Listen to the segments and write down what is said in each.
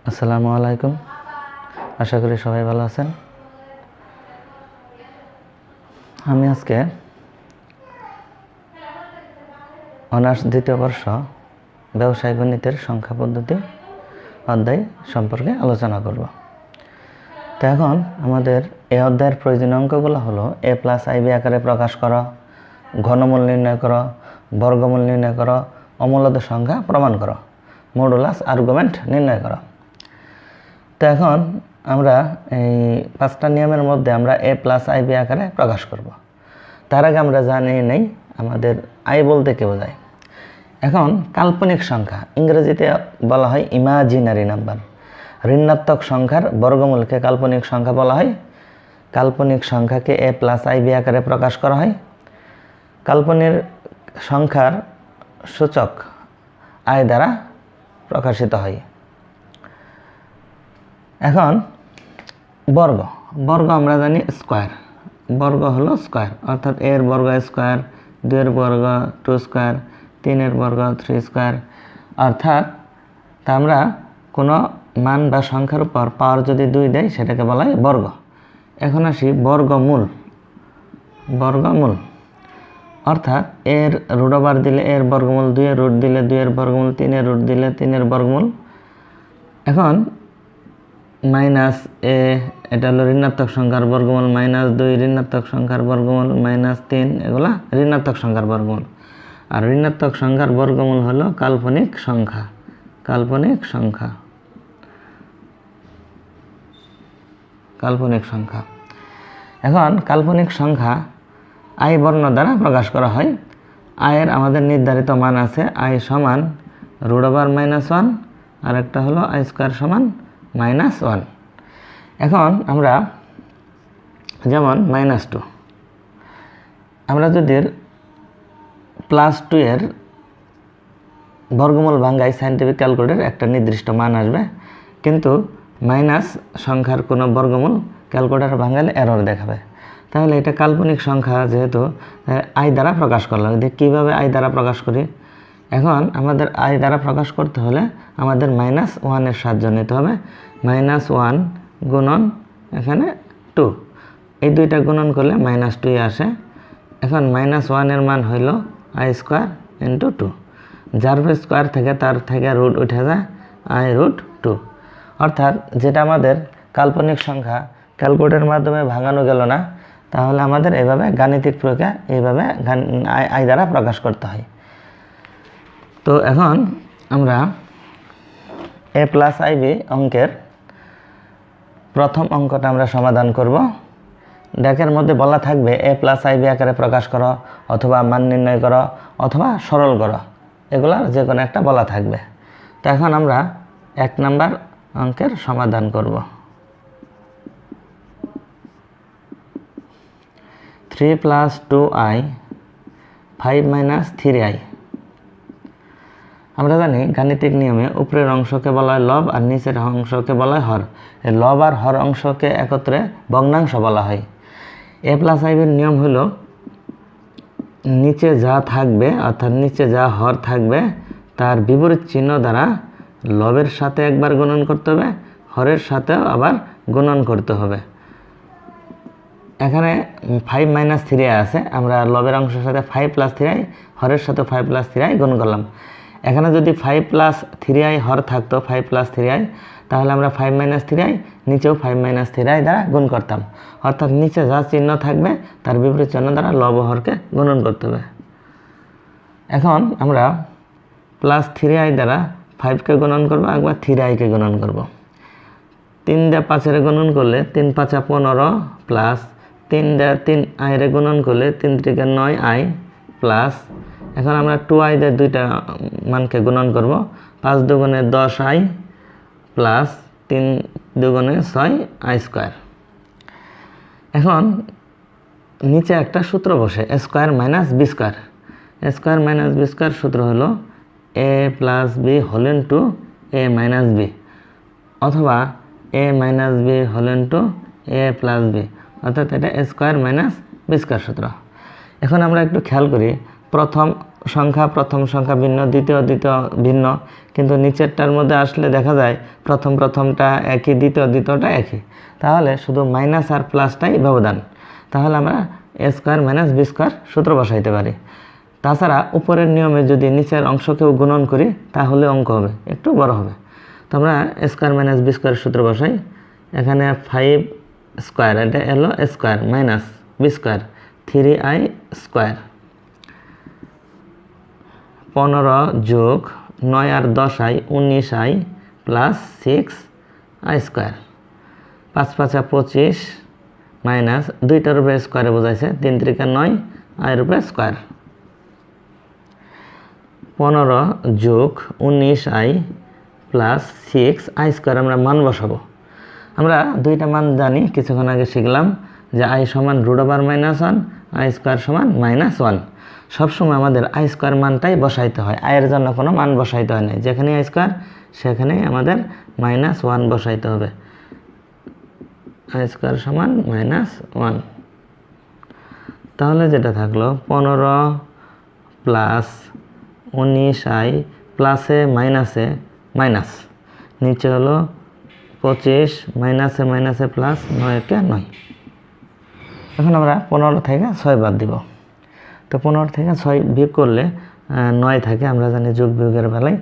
আসসালামু আলাইকুম। আশা করি সবাই ভালো আছেন। আমি আজকে অনার্স দ্বিতীয় বর্ষ ব্যবসায় গণিতের সংখ্যা পদ্ধতি অধ্যায় সম্পর্কে আলোচনা করব। তো এখন আমাদের এই অধ্যায়ের প্রয়োজনীয় অঙ্কগুলো হলো A+iB আকারে প্রকাশ করো, ঘনমূল নির্ণয় করো, বর্গমূল নির্ণয় করো, অমূলদ সংখ্যা প্রমাণ করো, মডুলাস আর্গুমেন্ট নির্ণয় করো। তো এখন আমরা এই 5টা নিয়মের মধ্যে আমরা A+iB আকারে প্রকাশ করব। তার আগে আমরা জানি নেই আমাদের আই বলতে কি বোঝায়। এখন কাল্পনিক সংখ্যা, ইংরেজিতে বলা হয় ইমাজিনারি নাম্বার। ঋণাত্মক সংখ্যার বর্গমূলকে কাল্পনিক সংখ্যা বলা হয়। কাল্পনিক সংখ্যাকে A+iB আকারে প্রকাশ করা হয়। কাল্পনিক সংখ্যার সূচক আই দ্বারা প্রকাশিত হয়। এখন বর্গ, বর্গ আমরা জানি স্কোয়ার। বর্গ হলো স্কোয়ার, অর্থাৎ এর বর্গ স্কোয়ার, 2 এর বর্গ 2 স্কোয়ার, 3 এর বর্গ 3 স্কোয়ার। অর্থাৎ তা আমরা কোনো মান বা সংখ্যার উপর পাওয়ার যদি 2 দেয় সেটাকে বলা হয় বর্গ। এখন আসি বর্গমূল। বর্গমূল অর্থাৎ এর রুট ওভার দিলে এর বর্গমূল, 2 এর রুট দিলে 2 এর বর্গমূল, 3 এর রুট দিলে 3 এর বর্গমূল। এখন মাইনাস এ, এটা হলো ঋণাত্মক সংখ্যার বর্গমূল, -2 ঋণাত্মক সংখ্যার বর্গমূল, -3 এগুলা ঋণাত্মক সংখ্যার বর্গমূল। আর ঋণাত্মক সংখ্যার বর্গমূল হলো কাল্পনিক সংখ্যা। কাল্পনিক সংখ্যা, কাল্পনিক সংখ্যা। এখন কাল্পনিক সংখ্যা আই বর্ণ দ্বারা প্রকাশ করা হয়। আয়ের আমাদের নির্ধারিত মান আছে, আই সমান রুট ওভার -1, আর একটা হলো আই স্কোয়ার সমান -1। এখন আমরা যেমন -2, আমরা যদি +2 এর বর্গমূল ভাঙ্গাই সায়েন্টিফিক ক্যালকুলেটর একটা নির্দিষ্ট মান আসবে, কিন্তু মাইনাস সংখ্যার কোনো বর্গমূল ক্যালকুলেটর ভাঙ্গালে এরর দেখাবে। তাহলে এটা কাল্পনিক সংখ্যা যেহেতু আই দ্বারা প্রকাশ করলাম। কীভাবে আই দ্বারা প্রকাশ করি? এখন আমাদের আই দ্বারা প্রকাশ করতে হলে আমাদের -1 এর সাহায্য নিতে হবে। -1 গুণন এখানে 2, এই দুইটা গুণন করলে -2 আসে। এখন -1 এর মান হইল আই স্কোয়ার ইন্টু 2, যার স্কোয়ার থেকে তার থেকে রুট উঠে যায় i√2। অর্থাৎ যেটা আমাদের কাল্পনিক সংখ্যা ক্যালকুলেটরের মাধ্যমে ভাঙানো গেল না, তাহলে আমাদের এভাবে গাণিতিক প্রক্রিয়া এইভাবে আই দ্বারা প্রকাশ করতে হয়। তো এখন আমরা A+iB অঙ্কের প্রথম অঙ্কটা আমরা সমাধান করব। ডেকের মধ্যে বলা থাকবে A+iB আকারে প্রকাশ করো, অথবা মান নির্ণয় করো, অথবা সরল করো, এগুলার যে কোনো একটা বলা থাকবে। তো এখন আমরা 1 নাম্বার অঙ্কের সমাধান করব। 3 + 2i 5 - 3i। আমরা জানি গাণিতিক নিয়মে উপরের অংশকে বলা হয় লব আর নিচের অংশকে বলা হয় হর। এই লব আর হর অংশকে একত্রে ভগ্নাংশ বলা হয়। A+iB এর নিয়ম হলো নিচে যা থাকবে, অর্থাৎ নিচে যা হর থাকবে তার বিপরীত চিহ্ন দ্বারা লবের সাথে একবার গুণন করতে হবে, হরের সাথেও আবার গুণন করতে হবে। এখানে 5 - 3i আছে, আমরা লবের অংশের সাথে 5 + 3i, হরের সাথে 5 + 3i গুণ করলাম। এখানে যদি 5 + 3i হর থাকতো, 5 + 3i, তাহলে আমরা 5 - 3i নিচেও 5 - 3i দ্বারা গুণ করতাম। অর্থাৎ নিচে যা চিহ্ন থাকবে তার বিপরীত চিহ্ন দ্বারা লব হরকে গুণন করতে হবে। এখন আমরা +3i দ্বারা 5কে গুণন করবো, একবার 3i-কে গুণন করব। 3 দিয়ে 5-এর গুণন করলে 3 × 5 = 15, প্লাস 3 দিয়ে 3i-রে গুণন করলে 3 × 3 = 9i, প্লাস এখন আমরা 2i দিয়ে দুইটা মানকে গুণন করব। 5 × 2 = 10i, প্লাস 3 × 2 = 6i স্কোয়ার। এখন নিচে একটা সূত্র বসে, a² - b²। a² - b² সূত্র হলো a+b × a - b, অথবা a - b × a+b, অর্থাৎ এটা a² - b² সূত্র। এখন আমরা একটু খেয়াল করি, প্রথম সংখ্যা প্রথম সংখ্যা ভিন্ন, দ্বিতীয় ভিন্ন, কিন্তু নিচেরটার মধ্যে আসলে দেখা যায় প্রথমটা একই, দ্বিতীয়টা একই। তাহলে শুধু মাইনাস আর প্লাসটাই ব্যবধান। তাহলে আমরা A square minus B square সূত্র বসাইতে পারি। তাছাড়া উপরের নিয়মে যদি নিচের অংশকেও গুণন করি তাহলে অঙ্ক হবে একটু বড় হবে। তো আমরা A square minus B square সূত্র বসাই। এখানে 5 স্কোয়ার, এটা এলো square minus B square 3i square, 15 যোগ 9 আর 10i 19i plus 6i square, 5 5 25 minus 2টার উপরে স্কোয়ারে বোঝাইছে 3 3 9 আয়ের উপরে স্কোয়ার, 15 যোগ 19i প্লাস 6i স্কোয়ার। আমরা মান বসাবো। আমরা দুইটা মান জানি, কিছুক্ষণ আগে শিখলাম যে i সমান √(-1), i স্কোয়ার সমান -1। সবসময় আমাদের i স্কোয়ার মানটাই বসাইতে হয়, আয়ের জন্য কোনো মান বসাইতে হয় না। যেখানে i স্কোয়ার সেখানেই আমাদের -1 বসাইতে হবে। i স্কোয়ার সমান -1। তাহলে যেটা থাকলো 15 প্লাস 19i প্লাসে মাইনাসে মাইনাস, নিচে হলো 25 মাইনাসে মাইনাসে প্লাস, 9 কে 9। এখন আমরা 15 থেকে 6 বাদ দিব। তো 15 থেকে 6 বিয়োগ করলে 9 থাকে। আমরা জানি যোগ বিয়োগের বেলায়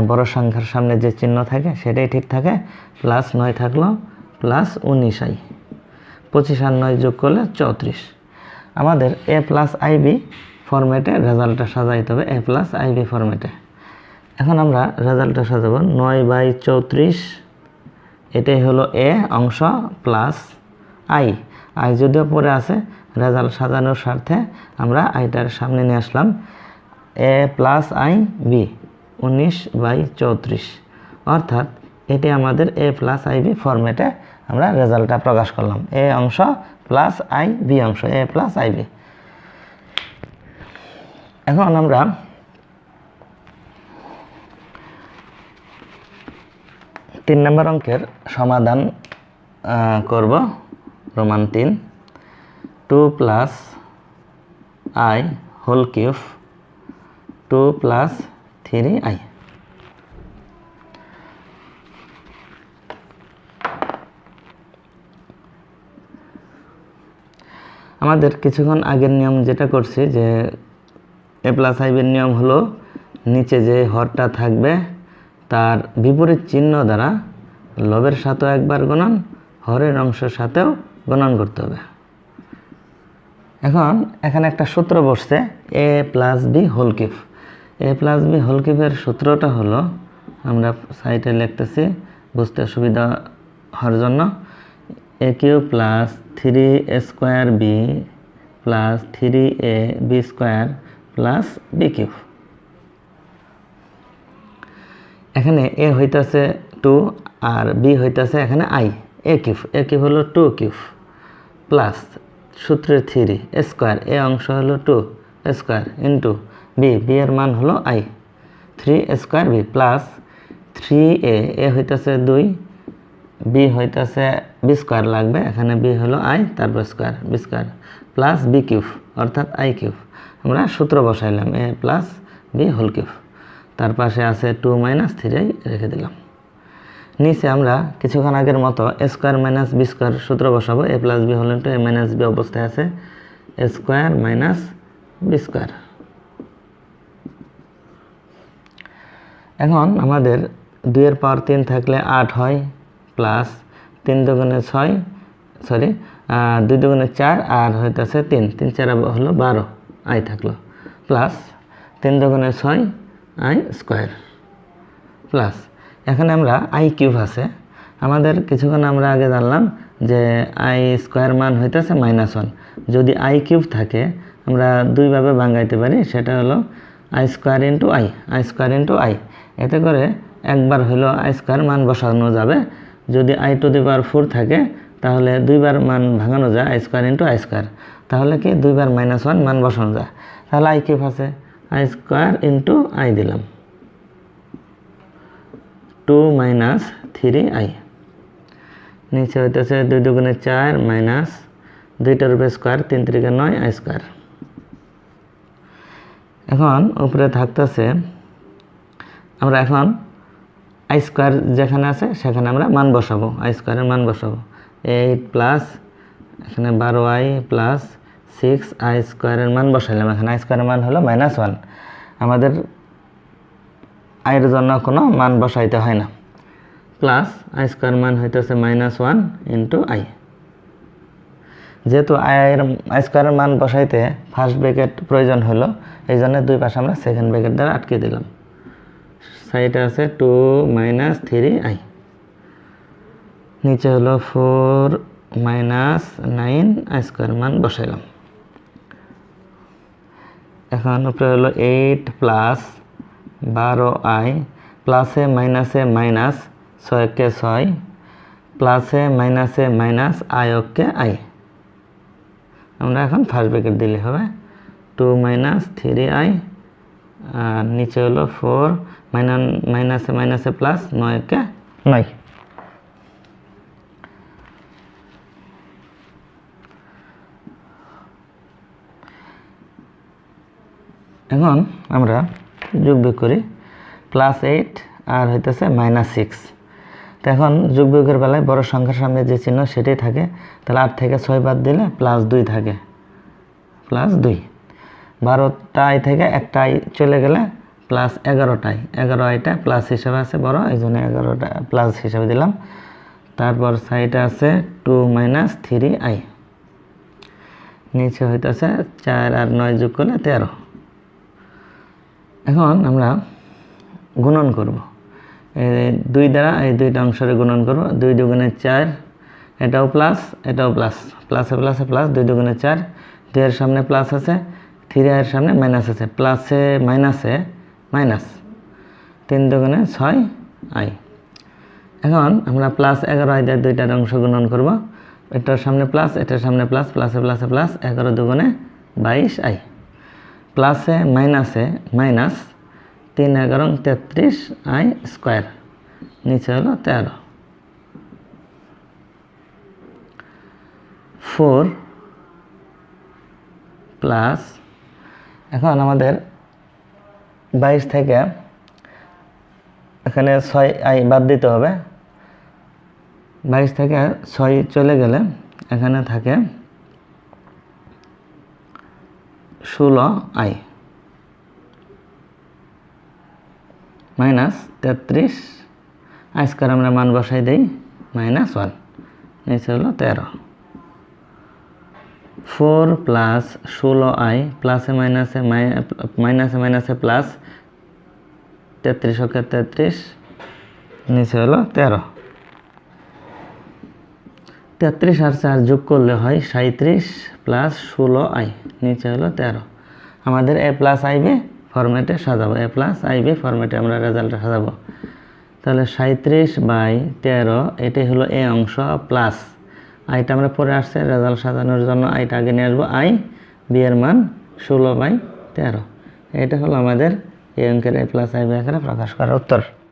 বড় সংখ্যার সামনে যে চিহ্ন থাকে সেটাই ঠিক থাকে। প্লাস 9 থাকলো প্লাস 19i, 25 আর 9 যোগ করলে 34। আমাদের A+iB ফরম্যাটে রেজাল্টটা সাজাইতে হবে, A+iB ফরম্যাটে। এখন আমরা রেজাল্টটা সাজাবো 9/34, এটাই হলো এ অংশ প্লাস i যদিও পরে আছে, রেজাল্ট সাজানোর স্বার্থে আমরা আইটার সামনে নিয়ে আসলাম। A+iB 19/34, অর্থাৎ এটি আমাদের A+iB ফরম্যাটে আমরা রেজাল্টটা প্রকাশ করলাম। এ অংশ প্লাস i, বি অংশ, A+iB। এখন আমরা তিন নম্বর অঙ্কের সমাধান করব। Roman 3, 2 + i whole cube 2 + 3i। আমাদের কিছুক্ষণ আগের নিয়ম যেটা করছি যে A+iB এর নিয়ম হলো নিচে যে হরটা থাকবে তার বিপরীত চিহ্ন দ্বারা লবের সাথেও একবার গুণন, হরের অংশের সাথেও গুণন করতে হবে। এখন এখানে একটা সূত্র বসছে A+b whole cube. A+b whole কিউবের সূত্রটা হলো, আমরা সাইডে লিখতেছি বুঝতে সুবিধা হওয়ার জন্য, a³ + 3a² + 3ab² + b³। এখানে a হইতাছে 2 আর b হইতাছে এখানে i, a³ হলো 2³ প্লাস সূত্রের 3 স্কোয়ার, এ অংশ হলো 2 স্কোয়ার ইন্টু b এর মান হলো i 3² b প্লাস 3a, এ হইতাছে 2, b হইতাছে b² লাগবে, এখানে b হলো i তারপর স্কোয়ার b² প্লাস b³ অর্থাৎ i³। আমরা সূত্র বসাইলাম A+b হোল কিউব, তার পাশে আছে 2 - 3i রেখে দিলাম। নিচে আমরা কিছুক্ষণ আগের মতো স্কোয়ার মাইনাস b² সূত্র বসাবো। A+b whole into a - b অবস্থায় আছে স্কোয়ার মাইনাস b²। এখন আমাদের 2 এর পাওয়ার 3 থাকলে 8 হয়, প্লাস 3 দুগুণে 6, সরি 2 দুগুণে 4 আর হইতেছে 3, 3 4 হলো 12 i থাকলো, প্লাস 3 দুগুণে 6 i স্কোয়ার প্লাস এখানে আমরা i³ আছে। আমাদের কিছুক্ষণ আমরা আগে জানলাম যে i স্কোয়ার মান হইতেছে -1। যদি i³ থাকে আমরা দুইভাবে ভাঙাইতে পারি, সেটা হলো i² i। এতে করে একবার হলো i² মান বসানো যাবে। যদি i⁴ থাকে তাহলে দুইবার মান ভাঙানো যায় i², তাহলে কি দুইবার -1 মান বসানো যায়। তাহলে i³ আছে i² i দিলাম 2 - 3i, নিচে হইতেছে 2 দুগুণে 4 মাইনাস 2টার উপরে স্কোয়ার 3 3 9 i²। এখন উপরে থাকতেছে, আমরা এখন আই স্কোয়ার যেখানে আছে সেখানে আমরা মান বসাবো, আই স্কোয়ারের মান বসাবো। 8 প্লাস এখানে 12i প্লাস 6 আই স্কোয়ারের মান বসাইলাম। এখানে আই স্কোয়ারের মান হলো -1। আমাদের আয়ের জন্য কোনো মান বসাইতে হয় না। প্লাস আই স্কোয়ার মান হইতেছে -1 ইন্টু আই। যেহেতু আই স্কোয়ারের মান বসাইতে ফার্স্ট ব্র্যাকেট প্রয়োজন হলো, এই জন্য দুই পাশে আমরা সেকেন্ড ব্র্যাকেট দ্বারা আটকে দিলাম। সাইডে আছে 2 - 3i, নিচে হলো 4 - 9 আই স্কোয়ার মান বসাইলাম। এখন উপরে হলো 8 প্লাস 12i, প্লাসে মাইনাসে মাইনাস, 6 কে 6, প্লাসে মাইনাসে মাইনাস, আই ওকে আই। আমরা এখন ফার্স্ট ব্র্যাকেট দিলে হবে 2 - 3i, আর নিচে হলো 4 মাইনাসে মাইনাসে প্লাস, 9 কে 9। এখন আমরা যোগ বিয়োগ করি, +8 আর হইতেছে -6। তো এখন যোগ বিয়োগের বেলায় বড় সংখ্যার সামনে যে চিহ্ন সেটাই থাকে, তাহলে 8 থেকে 6 বাদ দিলে +2 থাকে, +2। 12টাই থেকে একটা আই চলে গেলে +11টাই, 11আইটা প্লাস হিসাবে আছে বড়, এই জন্য 11টা প্লাস হিসাবে দিলাম। তারপর সাইডে আছে 2 - 3i, নিচে হইতেছে 4 আর 9 যোগ করলে 13। এখন আমরা গুণন করব, এই 2 দ্বারা এই দুইটা অংশের গুণন করব। 2 দুগুণে 4, এটাও প্লাস এটাও প্লাস, প্লাসে প্লাসে প্লাস, 2 দুগুণে 4, 2 এর সামনে প্লাস আছে, 3 এর সামনে মাইনাস আছে, প্লাসে মাইনাসে মাইনাস, 3 দুগুণে 6i। এখন আমরা +11i দিয়ে দুইটার অংশ গুণন করব, এটার সামনে প্লাস এটার সামনে প্লাস, প্লাসে প্লাসে প্লাস, 11 দুগুণে 22i, প্লাসে মাইনাসে মাইনাস, 3 11 33i স্কোয়ার, নিচে হলো 13। 4 প্লাস, এখন আমাদের 22 থেকে এখানে 6i বাদ দিতে হবে। 22 থেকে 6 চলে গেলে এখানে থাকে 16i -33 আই স্কোয়ার আমরা মান বসাই দেই -1, নিচে হলো 13। 4 প্লাস 16i, প্লাসে মাইনাসে মাইনাসে মাইনাসে প্লাস, 33 ওকে 33, নিচে হলো 13। 33 আর 4 যোগ করলে হয় 37 প্লাস 16i, নিচে হলো 13। আমাদের A+iB ফরম্যাটে সাজাবো, A+iB ফরম্যাটে আমরা রেজাল্টটা সাজাবো। তাহলে 37/13 এটাই হলো এ অংশ, প্লাস আইটা আমরা পরে আসছে, রেজাল্ট সাজানোর জন্য আইটা আগে নিয়ে আসবো। আই বি এর মান 16/13, এটা হলো আমাদের এই অঙ্কের A+iB আকারে প্রকাশ করার উত্তর।